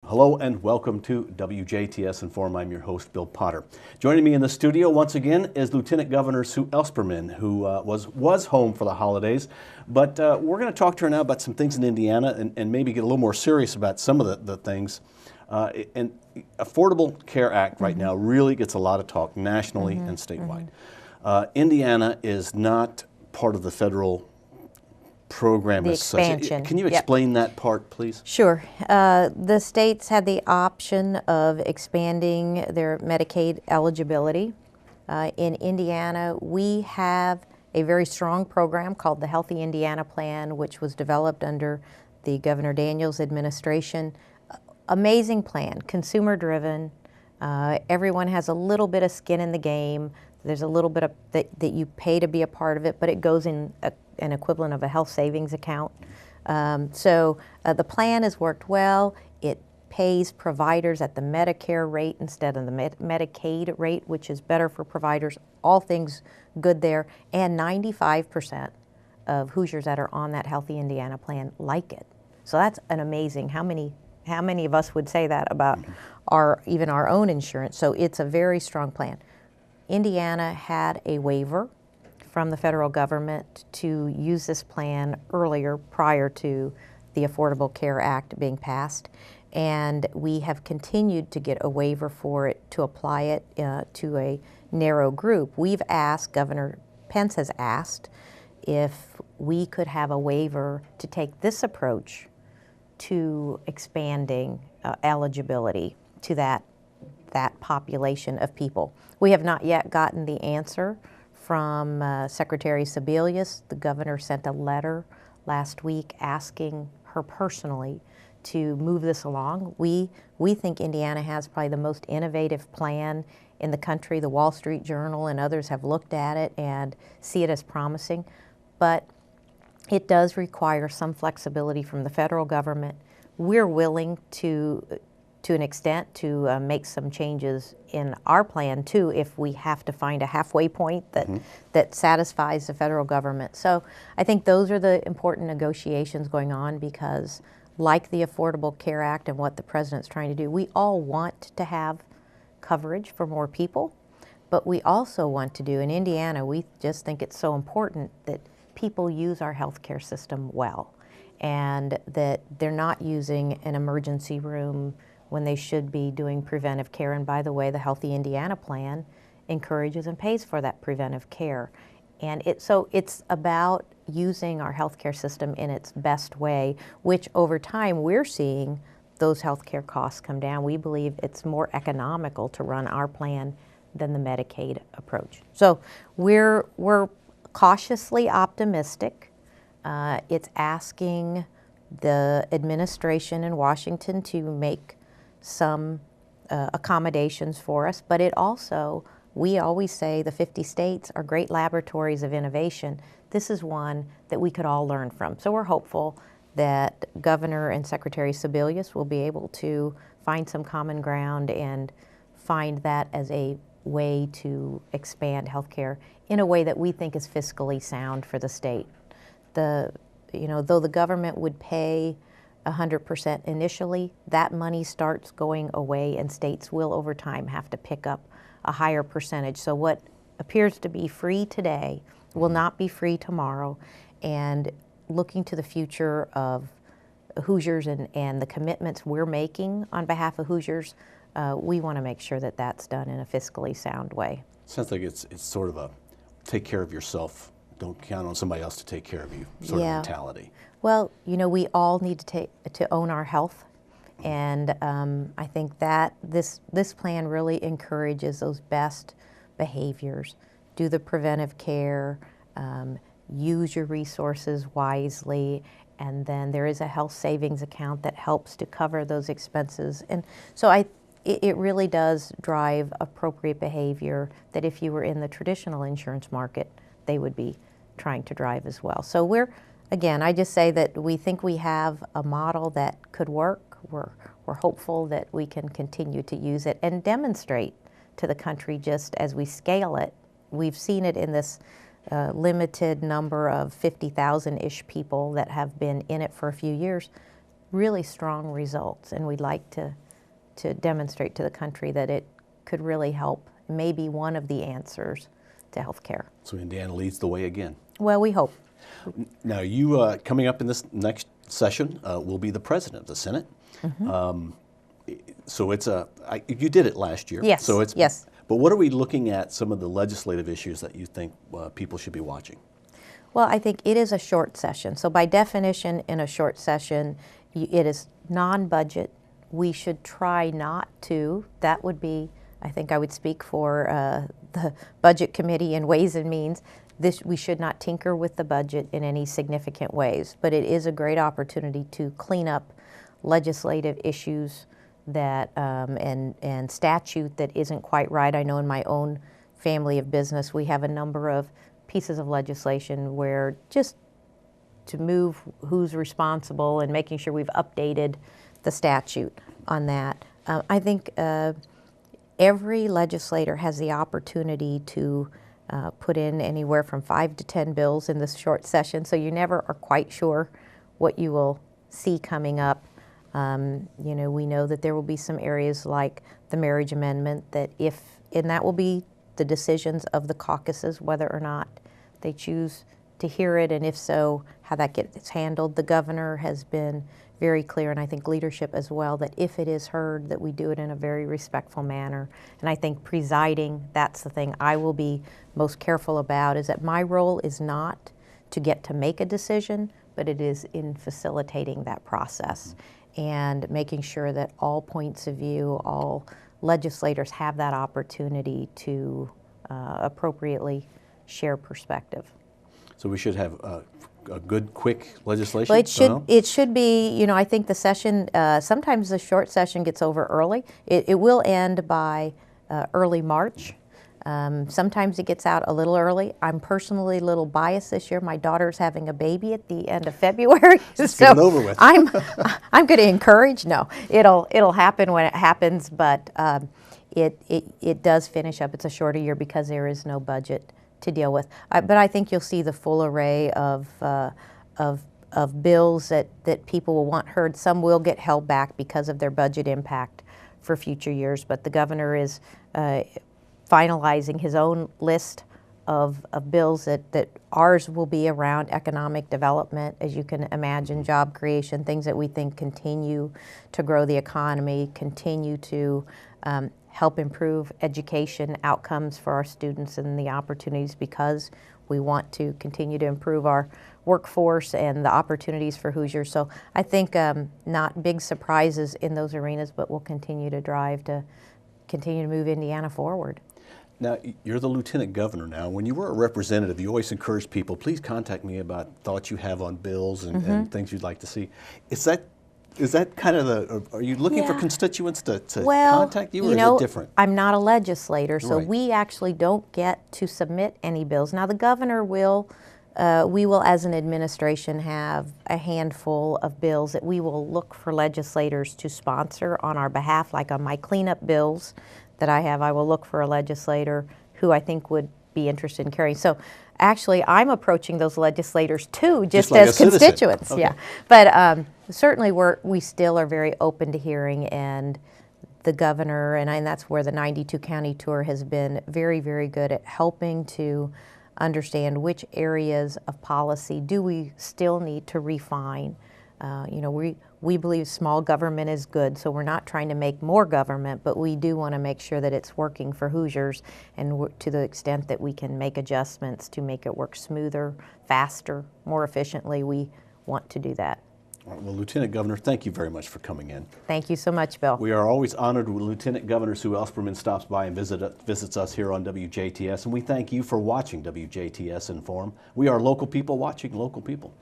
Hello and welcome to WJTS in.form. I'm your host, Bill Potter. Joining me in the studio once again is Lieutenant Governor Sue Ellspermann, who was home for the holidays. But we're going to talk to her now about some things in Indiana and maybe get a little more serious about some of the things. And Affordable Care Act right now really gets a lot of talk nationally and statewide. Indiana is not part of the federal program as such. Can you explain that part, please? Sure. The states had the option of expanding their Medicaid eligibility. In Indiana, we have a very strong program called the Healthy Indiana Plan, which was developed under the Governor Daniels administration. Amazing plan, consumer-driven. Everyone has a little bit of skin in the game. There's a little bit of that you pay to be a part of it, but it goes in an equivalent of a health savings account. So the plan has worked well. It pays providers at the Medicare rate instead of the Medicaid rate, which is better for providers. All things good there. And 95% of Hoosiers that are on that Healthy Indiana Plan like it. So that's an amazing. How many of us would say that about even our own insurance? So it's a very strong plan. Indiana had a waiver from the federal government to use this plan earlier, prior to the Affordable Care Act being passed. And we have continued to get a waiver for it, to apply it to a narrow group. We've asked, Governor Pence has asked, if we could have a waiver to take this approach to expanding eligibility to that population of people. We have not yet gotten the answer from Secretary Sebelius. The governor sent a letter last week asking her personally to move this along. We think Indiana has probably the most innovative plan in the country. The Wall Street Journal and others have looked at it and see it as promising, but it does require some flexibility from the federal government. We're willing to an extent to make some changes in our plan too, if we have to find a halfway point that satisfies the federal government. So I think those are the important negotiations going on, because like the Affordable Care Act and what the president's trying to do, we all want to have coverage for more people, but we also want to do, in Indiana, we just think it's so important that people use our healthcare system well, and that they're not using an emergency room when they should be doing preventive care. And by the way, the Healthy Indiana Plan encourages and pays for that preventive care. And so it's about using our healthcare system in its best way, which over time we're seeing those healthcare costs come down. We believe it's more economical to run our plan than the Medicaid approach. So we're cautiously optimistic. It's asking the administration in Washington to make some accommodations for us, but it also, we always say the 50 states are great laboratories of innovation. This is one that we could all learn from. So we're hopeful that Governor and Secretary Sebelius will be able to find some common ground and find that as a way to expand healthcare in a way that we think is fiscally sound for the state. Though the government would pay 100% initially, that money starts going away, and states will over time have to pick up a higher percentage. So what appears to be free today will not be free tomorrow. And looking to the future of Hoosiers and the commitments we're making on behalf of Hoosiers, we want to make sure that that's done in a fiscally sound way. Sounds like it's sort of a take care of yourself, don't count on somebody else to take care of you sort of mentality. Well, we all need to own our health, and I think that this plan really encourages those best behaviors. Do the preventive care, use your resources wisely, and then there is a health savings account that helps to cover those expenses. And so it really does drive appropriate behavior that if you were in the traditional insurance market, they would be trying to drive as well. So again, I just say that we think we have a model that could work. We're hopeful that we can continue to use it and demonstrate to the country just as we scale it. We've seen it in this limited number of 50,000-ish people that have been in it for a few years. really strong results, and we'd like to demonstrate to the country that it could really help, maybe one of the answers to health care. So Indiana leads the way again. Well, we hope. Now, you coming up in this next session will be the president of the Senate. So it's you did it last year. Yes. So it's yes. But what are we looking at? Some of the legislative issues that you think people should be watching? Well, I think it is a short session. So by definition, in a short session, it is non-budget. We should try not to. That would be, I think I would speak for the Budget Committee and Ways and Means. We should not tinker with the budget in any significant ways, but it is a great opportunity to clean up legislative issues that and statute that isn't quite right. I know in my own family of business, we have a number of pieces of legislation where just to move who's responsible and making sure we've updated the statute on that. I think every legislator has the opportunity to put in anywhere from 5 to 10 bills in this short session, so you never are quite sure what you will see coming up. You know, we know that there will be some areas like the marriage amendment and that will be the decisions of the caucuses, whether or not they choose to hear it, and if so, how that gets handled. The governor has been very clear, and I think leadership as well, that if it is heard, that we do it in a very respectful manner. And I think presiding, that's the thing I will be most careful about, is that my role is not to get to make a decision, but it is in facilitating that process and making sure that all points of view, all legislators have that opportunity to appropriately share perspective. So we should have a good, quick legislation? Well, it should be, you know, I think the session, sometimes the short session gets over early. It will end by early March. Sometimes it gets out a little early. I'm personally a little biased this year. My daughter's having a baby at the end of February. Just get it over with. I'm going to encourage, no, it'll happen when it happens, but it does finish up. It's a shorter year because there is no budget to deal with. But I think you'll see the full array of bills that people will want heard. Some will get held back because of their budget impact for future years, but the governor is finalizing his own list of bills that ours will be around economic development, as you can imagine, job creation, things that we think continue to grow the economy, continue to help improve education outcomes for our students and the opportunities, because we want to continue to improve our workforce and the opportunities for Hoosiers. So I think not big surprises in those arenas, but we'll continue to drive to continue to move Indiana forward. Now, you're the lieutenant governor now. When you were a representative, you always encouraged people, please contact me about thoughts you have on bills and things you'd like to see. Is that kind of are you looking for constituents to contact you, or is it different? I'm not a legislator, so Right. we actually don't get to submit any bills. Now, the governor will, we will as an administration have a handful of bills that we will look for legislators to sponsor on our behalf, like on my cleanup bills that I have, I will look for a legislator who I think would be interested in carrying. So actually, I'm approaching those legislators too, just like as a citizen. constituents. Okay. Yeah, but certainly we still are very open to hearing, and the governor, and that's where the 92 county tour has been very, very good at helping to understand which areas of policy do we still need to refine. You know, we believe small government is good, so we're not trying to make more government, but we do want to make sure that it's working for Hoosiers, and to the extent that we can make adjustments to make it work smoother, faster, more efficiently, we want to do that. All right, well, Lieutenant Governor, thank you very much for coming in. Thank you so much, Bill. We are always honored when Lieutenant Governor Sue Ellspermann stops by and visits us here on WJTS, and we thank you for watching WJTS in Form. We are local people watching local people.